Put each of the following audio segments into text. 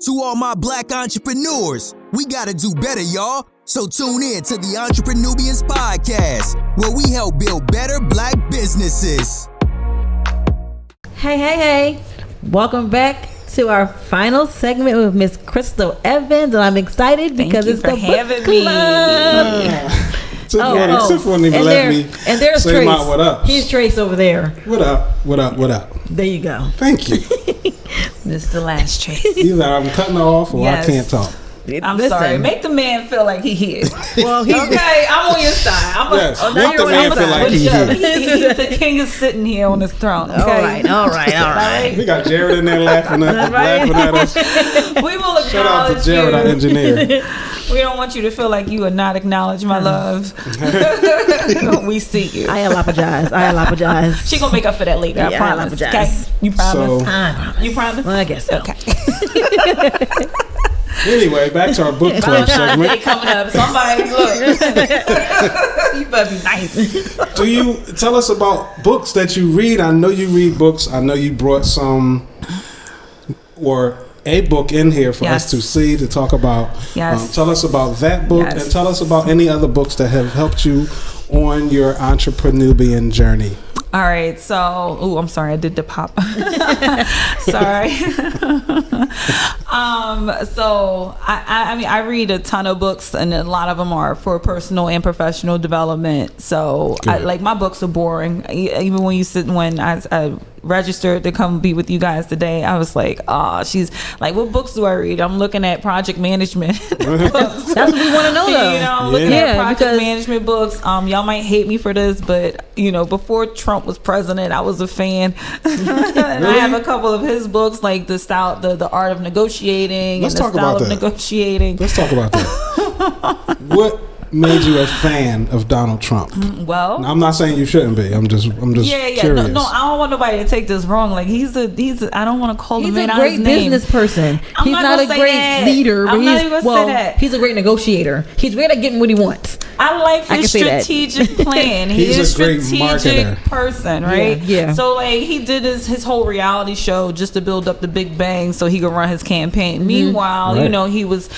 To all my black entrepreneurs, we gotta do better, y'all. So tune in to the Entrepreneurials Podcast, where we help build better black businesses. Hey. Welcome back to our final segment with Miss Crystal Evans. And I'm excited because it's the book club. Tiffany won't even let me and there's say Trace. My what up. Here's Trace over there. What up? There you go. Thank you. This is the last Trace. Either I'm cutting her off or I can't talk. I'm sorry. Make the man feel like he here. Well, okay, I'm on your side. Make the man feel like he here. The king is sitting here on his throne. Okay? All right. We got Jared in there laughing at us. We will acknowledge Shout out to Jared, our engineer. We don't want you to feel like you are not acknowledged, my love. We see you. I apologize. She gonna make up for that later. I promise. Okay? You promise? I promise. You promise? Well, I guess so. Okay. Anyway, back to our book club segment. Coming up. Somebody look. You better be nice. Do you tell us about books that you read? I know you read books. I know you brought some or a book in here for us to see, to talk about. Yes. Tell us about that book and tell us about any other books that have helped you on your entrepreneurial journey. All right, so I'm sorry, I did the pop. Sorry. So I mean, I read a ton of books, and a lot of them are for personal and professional development. So my books are boring. Even when I registered to come be with you guys today, I was like, she's like, what books do I read? I'm looking at project management books. That's what we want to know, though. I'm looking at project management books. Y'all might hate me for this, but before Trump was president, I was a fan. And I have a couple of his books, like the art of negotiating and the style of negotiating. Let's talk about that. What made you a fan of Donald Trump? Well, now, I'm not saying you shouldn't be. I'm just curious. No, I don't want nobody to take this wrong. Like he's a I don't want to call him out his name. He's a great business person. He's not a great leader, but he's a great negotiator. He's great at getting what he wants. I like his strategic plan. He's a great strategic marketer. person, right? Yeah. So like he did his whole reality show just to build up the Big Bang so he could run his campaign. Mm-hmm. Meanwhile, he was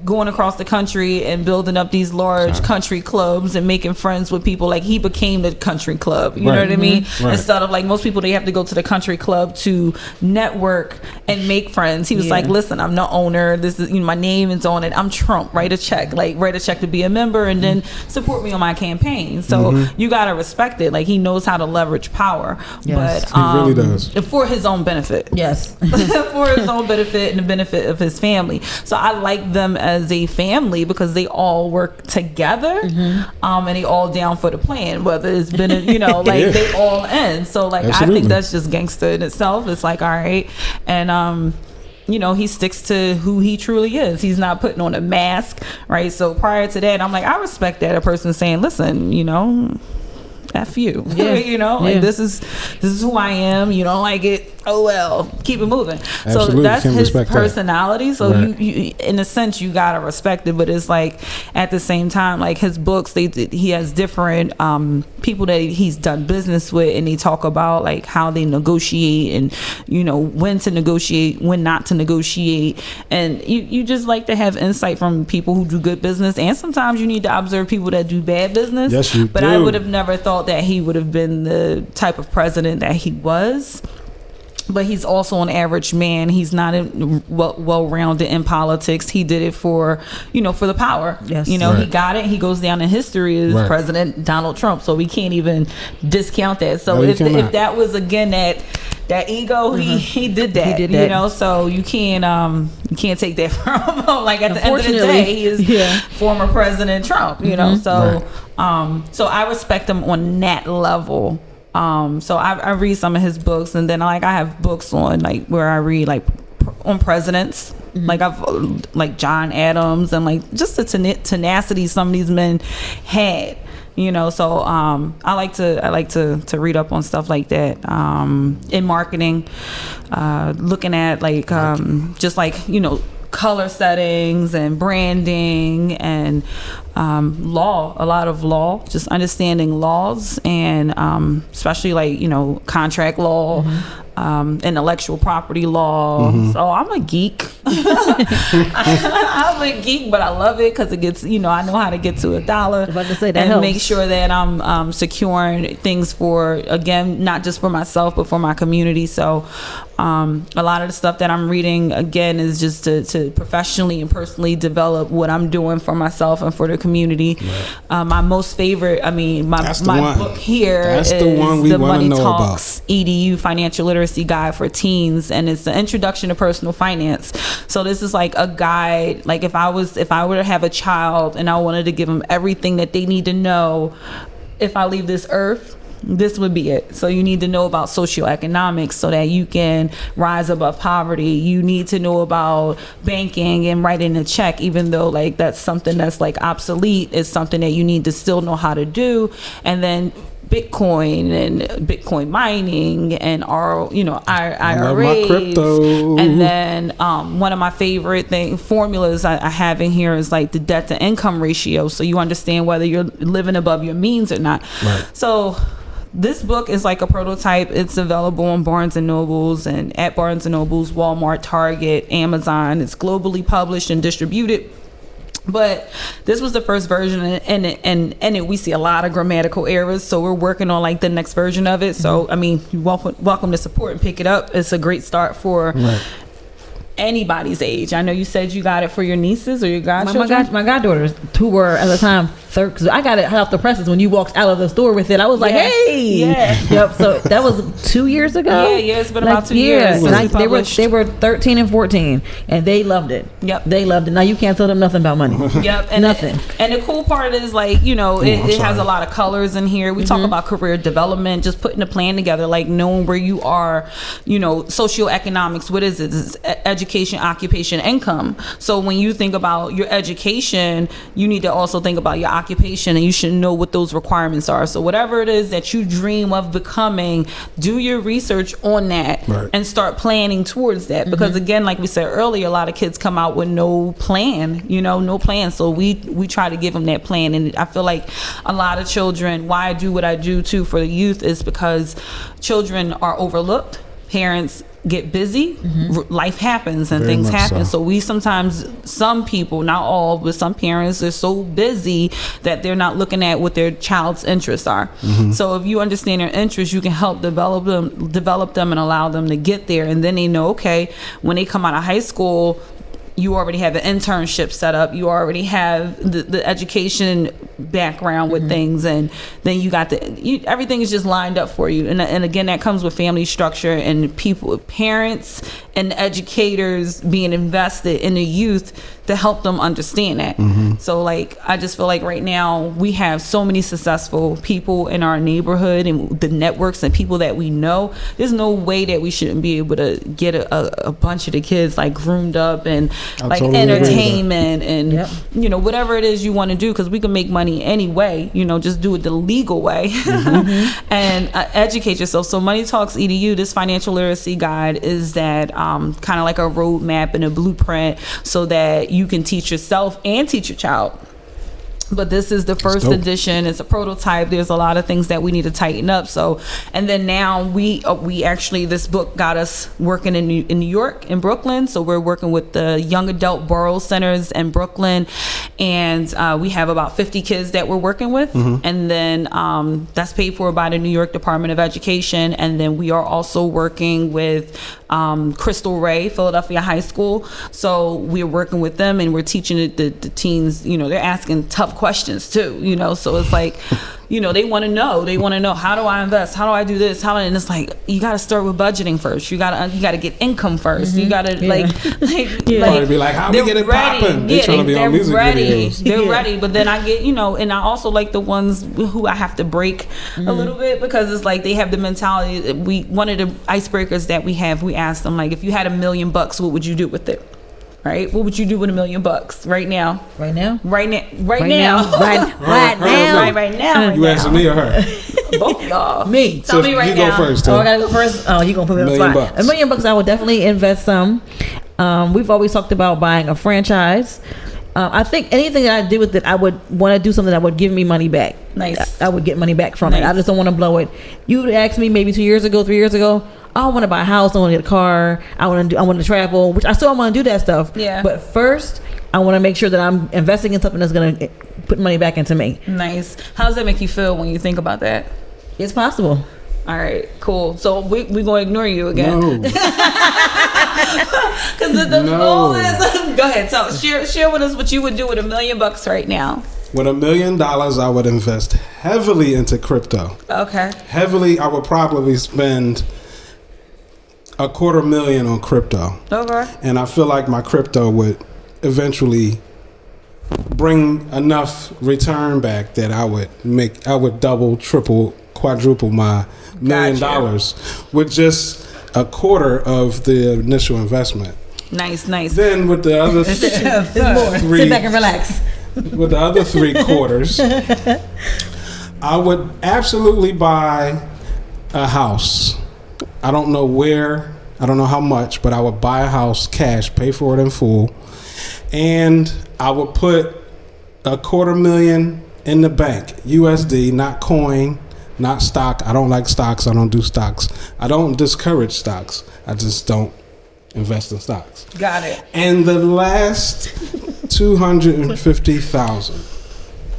going across the country and building up these large country clubs and making friends with people. Like he became the country club. You know what I mean? Right. Instead of like most people, they have to go to the country club to network and make friends. He was like, listen, I'm the owner. This is my name is on it. I'm Trump. Write a check to be a member and then support me on my campaign. So you gotta respect it. Like he knows how to leverage power. Yes, but he really does. For his own benefit. Yes. For his own benefit and the benefit of his family. So I like them as a family because they all work together, and they all down for the plan. Whether it's been they all in. So like Absolutely. I think that's just gangster in itself. It's like all right, and he sticks to who he truly is. He's not putting on a mask, right? So prior to that, I'm like, I respect that a person saying, listen, F you. Like this is who I am. You don't like it, oh well, keep it moving. Absolutely. So that's his That. personality. So Right. you in a sense you gotta respect it, but it's like at the same time, like his books, he has different people that he's done business with, and they talk about like how they negotiate and when to negotiate, when not to negotiate, and you just like to have insight from people who do good business, and sometimes you need to observe people that do bad business. Yes, you but do. I would have never thought that he would have been the type of president that he was. But he's also an average man. He's not well-rounded in politics. He did it for the power. Yes. He got it. He goes down in history as President Donald Trump. So we can't even discount that. So if that was again that ego, he did that. He did that. So you can't take that from him. Like at the end of the day, he is former President Trump. So I respect him on that level. So I read some of his books, and then I have books on like where I read like on presidents, like I've like John Adams, and like just the tenacity some of these men had. So I like to read up on stuff like that in marketing, looking at like just like color settings and branding and a lot of law, just understanding laws, and especially like contract law, intellectual property law. So I'm a geek. I'm a geek, but I love it because it gets, I know how to get to $1. About to say, that and helps. Make sure that I'm securing things for, again, not just for myself, but for my community. So a lot of the stuff that I'm reading, again, is just to professionally and personally develop what I'm doing for myself and for the community. Right. My most favorite, my book here is the Money Talks Edu Financial Literacy Guide for Teens, and it's the introduction to personal finance. So this is like a guide, like if I were to have a child and I wanted to give them everything that they need to know if I leave this earth, this would be it. So you need to know about socioeconomics so that you can rise above poverty. You need to know about banking and writing a check, even though like that's something that's like obsolete. It's something that you need to still know how to do. And then Bitcoin and Bitcoin mining and our IRAs. Crypto. And then one of my favorite formulas I have in here is like the debt to income ratio, so you understand whether you're living above your means or not. Right. So this book is like a prototype. It's available on Barnes & Nobles and at Barnes & Nobles, Walmart, Target, Amazon. It's globally published and distributed. But this was the first version, and we see a lot of grammatical errors. So we're working on like the next version of it. So you're welcome to support and pick it up. It's a great start for anybody's age. I know you said you got it for your nieces or your godchildren. My goddaughters, who were at the time because I got it hot off the presses when you walked out of the store with it. I was like, hey, yep. So that was 2 years ago. Yeah, it's been about 2 years. And they were 13 and 14, and they loved it. Yep, they loved it. Now you can't tell them nothing about money. Yep, and nothing. And the cool part is like it has a lot of colors in here. We talk about career development, just putting a plan together, like knowing where you are. Socioeconomics. What is it? It's education, occupation, income. So when you think about your education, you need to also think about your occupation, and you should know what those requirements are. So whatever it is that you dream of becoming, do your research on that and start planning towards that. Because again, like we said earlier, a lot of kids come out with no plan, no plan. So we try to give them that plan. And I feel like a lot of children, why I do what I do too for the youth, is because children are overlooked. Parents get busy, life happens and things happen. So we sometimes, some people, not all, but some parents are so busy that they're not looking at what their child's interests are. So if you understand their interests, you can help develop them and allow them to get there. And then they know, okay, when they come out of high school, you already have an internship set up. You already have the education background with things, and then you got everything is just lined up for you. And again, that comes with family structure and parents and educators being invested in the youth to help them understand that. So like, I just feel like right now we have so many successful people in our neighborhood and the networks and people that we know. There's no way that we shouldn't be able to get a bunch of the kids like groomed up and like totally entertainment and whatever it is you want to do, because we can make money anyway. Just do it the legal way and educate yourself. So Money Talks Edu, this financial literacy guide, is that kind of like a roadmap and a blueprint so that you can teach yourself and teach your child. But this is the first edition. It's a prototype. There's a lot of things that we need to tighten up. So, and then now we actually, this book got us working in New York, in Brooklyn. So we're working with the young adult borough centers in Brooklyn, and we have about 50 kids that we're working with. And then that's paid for by the New York Department of Education. And then we are also working with Crystal Ray, Philadelphia High School. So we're working with them, and we're teaching the teens. They're asking tough questions too. So it's like, they want to know, how do I invest? How do I do this? And it's like, you got to start with budgeting first. You got to get income first. You got to be like, how we get it popping? They're trying to be on music videos. They're ready. But then I get, and I also like the ones who I have to break a little bit, because it's like they have the mentality. One of the icebreakers that we have, we ask them, like, if you had $1 million, what would you do with it? Right? What would you do with $1 million right now? Right now. You asking me or her? Both of y'all. Me. Tell me right now. You go first. I gotta go first. Oh, you gonna put me on the spot. $1 million, I would definitely invest some. We've always talked about buying a franchise I think anything that I do with it, I would want to do something that would give me money back. Nice. I would get money back from it. I just don't want to blow it. You would ask me maybe 3 years ago, I want to buy a house, I want to get a car, I want to travel, which I still want to do that stuff. Yeah. But first, I want to make sure that I'm investing in something that's going to put money back into me. Nice. How does that make you feel when you think about that? It's possible. All right, cool. So we're going to ignore you again. No. Because the goal is... Go ahead. So share with us what you would do with $1 million right now. With $1 million, I would invest heavily into crypto. Okay. Heavily, I would probably spend $250,000 on crypto. Okay. And I feel like my crypto would eventually bring enough return back that I would double, triple, quadruple my $1 million with just a quarter of the initial investment. Nice. Then with the other three, sit back and relax. With the other 3 quarters, I would absolutely buy a house. I don't know where, I don't know how much, but I would buy a house cash, pay for it in full, and I would put $250,000 in the bank, USD, not coin, not stock. I don't like stocks. I don't do stocks. I don't discourage stocks. I just don't invest in stocks. Got it. And the last $250,000.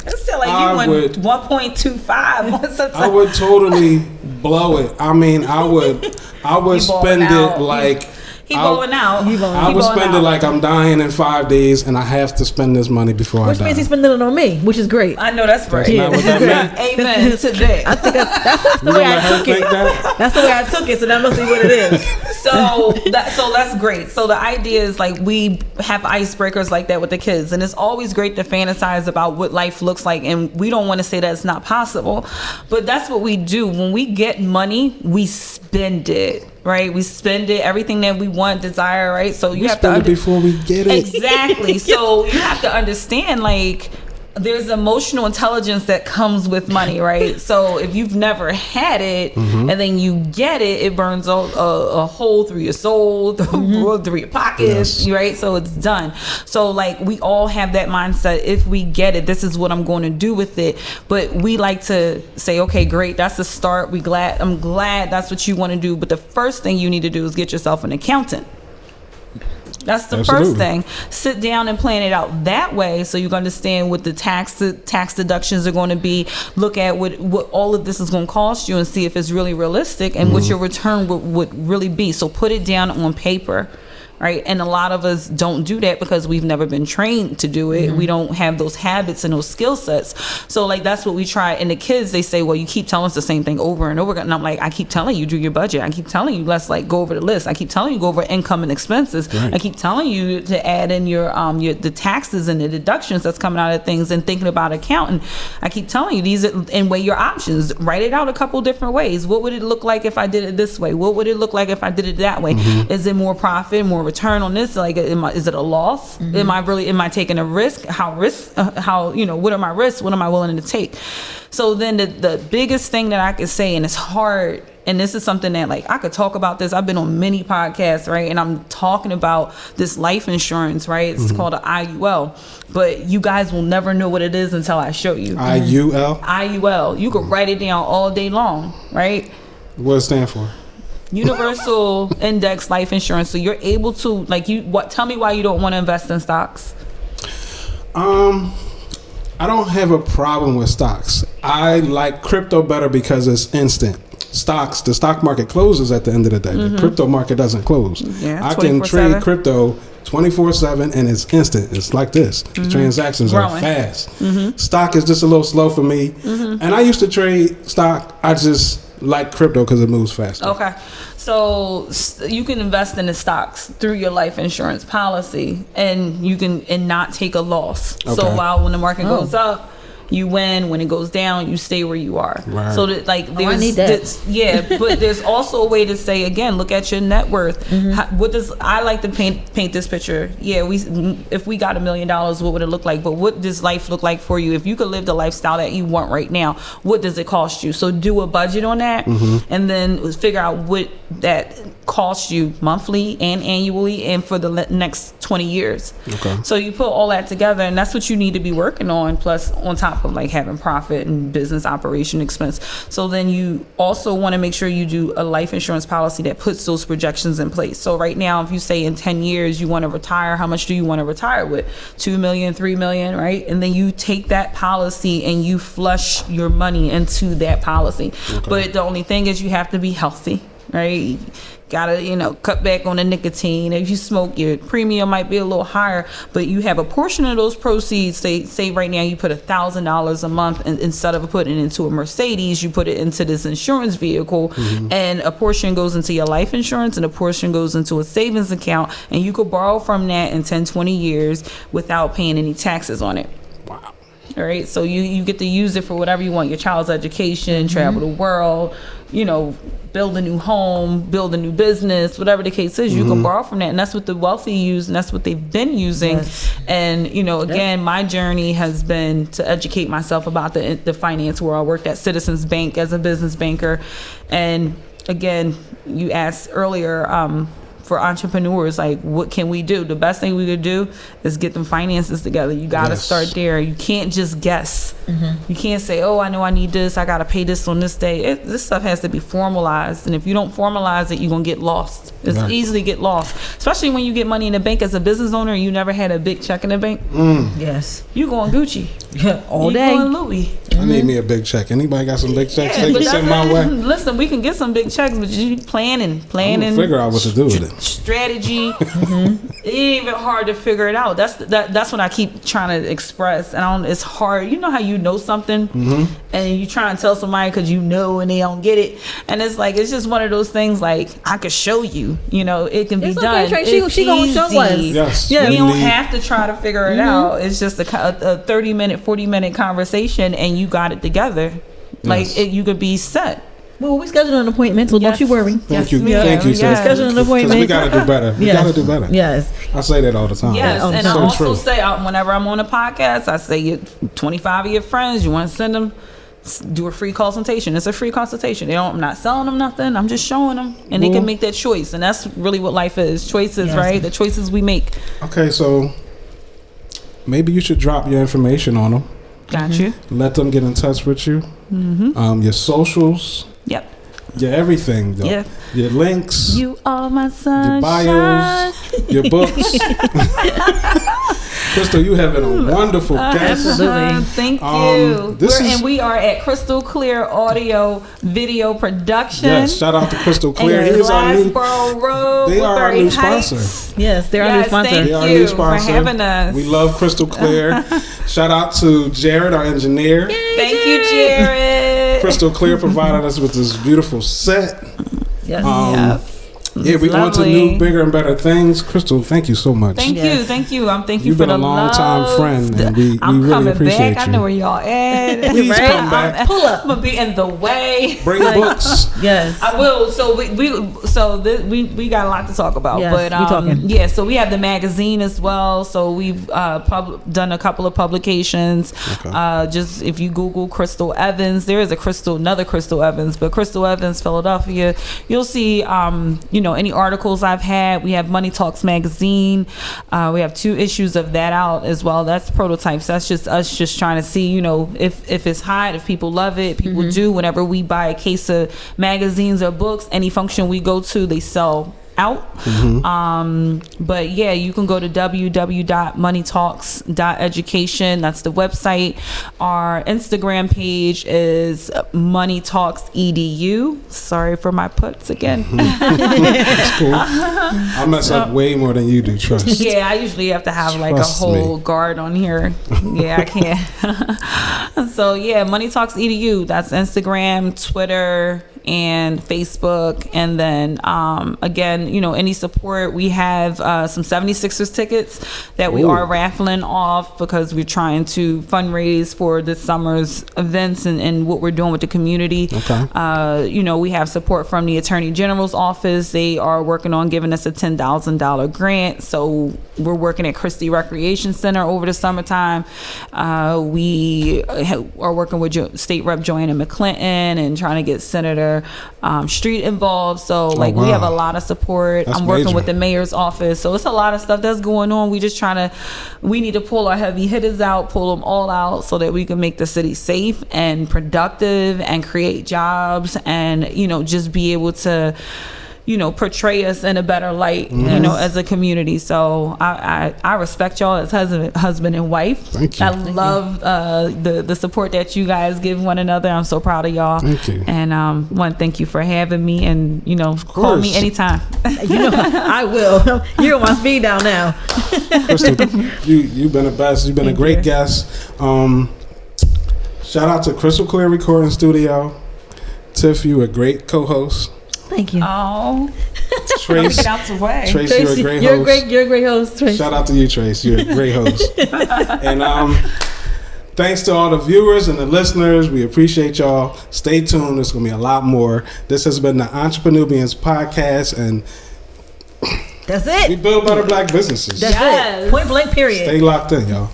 It's still like you went 1.25. I would totally blow it. I mean, I would spend it like I would spend it like I'm dying in 5 days, and I have to spend this money before I die. Which means he's spending it on me, which is great. I know that's great. That's not what that meant. Amen to that. I think that's the way I took it. That's the way I took it. So that must be what it is. So that's great. So the idea is like we have icebreakers like that with the kids, and it's always great to fantasize about what life looks like, and we don't want to say that it's not possible, but that's what we do. When we get money, we spend it. Right, we spend it, everything that we want, desire. Right, so you have to spend it before we get it. Exactly. So you have to understand, like, there's emotional intelligence that comes with money, right? So if you've never had it and then you get it, it burns a hole through your soul, through your pockets, right? So it's done. So like we all have that mindset. If we get it, this is what I'm going to do with it. But we like to say, okay, great, that's the start. I'm glad that's what you want to do. But the first thing you need to do is get yourself an accountant. That's the first thing. Sit down and plan it out that way, so you can understand what the tax deductions are going to be. Look at what all of this is going to cost you, and see if it's really realistic and what your return would really be. So put it down on paper. Right. And a lot of us don't do that because we've never been trained to do it. We don't have those habits and those skill sets. So like that's what we try. And the kids, they say, well, you keep telling us the same thing over and over again. And I'm like, I keep telling you, do your budget. I keep telling you, let's like go over the list. I keep telling you, go over income and expenses. Right. I keep telling you to add in your the taxes and the deductions that's coming out of things and thinking about accounting. I keep telling you these and weigh your options. Write it out a couple different ways. What would it look like if I did it this way? What would it look like if I did it that way? Is it more profit, more return on this? Like, is it a loss? Am I taking a risk? What are my risks? What am I willing to take? So then the biggest thing that I could say, and it's hard, and this is something that like I could talk about this. I've been on many podcasts, right? And I'm talking about this life insurance, right? It's called an IUL, but you guys will never know what it is until I show you. IUL? IUL. You could write it down all day long, right? What does it stand for? Universal Index Life Insurance. So you're able to tell me why you don't want to invest in stocks. I don't have a problem with stocks. I like crypto better because it's instant. Stocks, the stock market closes at the end of the day. The crypto market doesn't close. Yeah, I can trade crypto 24/7 and it's instant. It's like this. The transactions are fast. Stock is just a little slow for me. And I used to trade stock. I just like crypto because it moves faster. Okay. So you can invest in the stocks through your life insurance policy, and you can not take a loss. Okay. So while when the market goes up, you win. When it goes down, you stay where you are. Right. So that like there's I need that. But there's also a way to say, again, look at your net worth. I like to paint this picture. Yeah, if we got $1 million, what would it look like? But what does life look like for you? If you could live the lifestyle that you want right now, what does it cost you? So do a budget on that, and then figure out what that costs you monthly and annually and for the next 20 years. Okay. So you put all that together, and that's what you need to be working on, plus on top of like having profit and business operation expense. So then you also want to make sure you do a life insurance policy that puts those projections in place. So right now, if you say in 10 years you want to retire, how much do you want to retire with? 2 million, 3 million, right? And then you take that policy and you flush your money into that policy. Okay. But the only thing is you have to be healthy, right? Gotta, cut back on the nicotine. If you smoke, your premium might be a little higher, but you have a portion of those proceeds. Say right now you put $1,000 a month, and instead of putting it into a Mercedes, you put it into this insurance vehicle, and a portion goes into your life insurance and a portion goes into a savings account, and you could borrow from that in 10, 20 years without paying any taxes on it. Wow. All right, so you get to use it for whatever you want, your child's education, travel the world, build a new home, build a new business, whatever the case is, you can borrow from that. And that's what the wealthy use, and that's what they've been using. Yes. And, again, my journey has been to educate myself about the finance world. I worked at Citizens Bank as a business banker. And again, you asked earlier, for entrepreneurs, like, what can we do? The best thing we could do is get them finances together. You got to start there. You can't just guess. You can't say, oh, I know I need this, I got to pay this on this day. This stuff has to be formalized. And if you don't formalize it, you're going to get lost. It's easily get lost, especially when you get money in the bank as a business owner and you never had a big check in the bank. Yes. You going Gucci all day. You going Louis. I need me a big check. Anybody got some big checks they can send my way? Listen, we can get some big checks, but you planning. Figure out what to do with it. Strategy. It ain't even hard to figure it out. That's what I keep trying to express. And it's hard. You know how you know something and you try and tell somebody because and they don't get it. And it's like, it's just one of those things like, I could show you. It can be done. She gonna show us. Yes. We don't have to try to figure it out. It's just a 30-minute, 40-minute conversation, and you got it together. Like you could be set. Well, we scheduled an appointment, so don't you worry. Thank you, sis. Scheduled an appointment. We got to do better. We got to do better. Yes. I say that all the time. Yes, and I also say whenever I'm on a podcast, I say 25 of your friends, you want to send them, do a free consultation. It's a free consultation. I'm not selling them nothing. I'm just showing them, and they can make that choice. And that's really what life is: choices, right? The choices we make. Okay, so maybe you should drop your information on them. Got you. Let them get in touch with you. Your socials. Yep. Your everything, though. Yep. Your links. You are my sunshine. Your bios. Your books. Crystal, you have been a wonderful guest. Absolutely. Thank you. We are at Crystal Clear Audio Video Production. Yes, shout out to Crystal Clear. Here's our new Road. They are our new sponsor. Yes, they're our new sponsor. They are our new sponsor. For having us. We love Crystal Clear. Shout out to Jared, our engineer. Yay, Thank you, Jared. Crystal Clear provided us with this beautiful set. Yes. We're going to new, bigger, and better things. Crystal, thank you so much. Thank you. Thank you You've for been a long-time friend, and we really appreciate back. you. I know where y'all at. Please come back. Pull up. I'm going to be in the way. Bring books. Yes. I will. So we got a lot to talk about. Yes, but we're talking. So we have the magazine as well. So we've done a couple of publications. Okay. Just if you Google Crystal Evans, there is another Crystal Evans, but Crystal Evans, Philadelphia, you'll see any articles I've had. We have Money Talks magazine. We have 2 issues of that out as well. That's prototypes. That's just us just trying to see, if it's hot, if people love it. People do. Whenever we buy a case of magazines or books, any function we go to, they sell out. But you can go to www.moneytalks.education. That's the website. Our Instagram page is Money Talks Edu. Sorry for my puts again. That's cool. I mess up way more than you do, trust. I usually have to have a whole guard on here. I can't. So Money Talks Edu. That's Instagram, Twitter, and Facebook. And then again, any support, we have some 76ers tickets that we are raffling off because we're trying to fundraise for this summer's events and what we're doing with the community. We have support from the Attorney General's office. They are working on giving us a $10,000 grant, so we're working at Christie Recreation Center over the summertime. We are working with State Rep Joanna McClinton and trying to get Senator their street involved. So like we have a lot of support. I'm working with the mayor's office. So it's a lot of stuff that's going on. We need to pull our heavy hitters out, pull them all out so that we can make the city safe and productive and create jobs and, just be able to, portray us in a better light, as a community. So I respect y'all as husband and wife. Thank you. I love the support that you guys give one another. I'm so proud of y'all. Thank you. And want to thank you for having me, and call me anytime. I will. You're on my speed dial now. Crystal, you've been the best. You've been a great guest. Shout out to Crystal Clear Recording Studio. Tiff, you a great co-host. Thank you. Oh, Trace, get out the way. Trace, you're a great host. You're a great host, Trace. Shout out to you, Trace. You're a great host. And thanks to all the viewers and the listeners. We appreciate y'all. Stay tuned. There's going to be a lot more. This has been the Entrepreneurial Podcast, and that's it. We build better black businesses. That's it. Point blank, period. Stay locked in, y'all.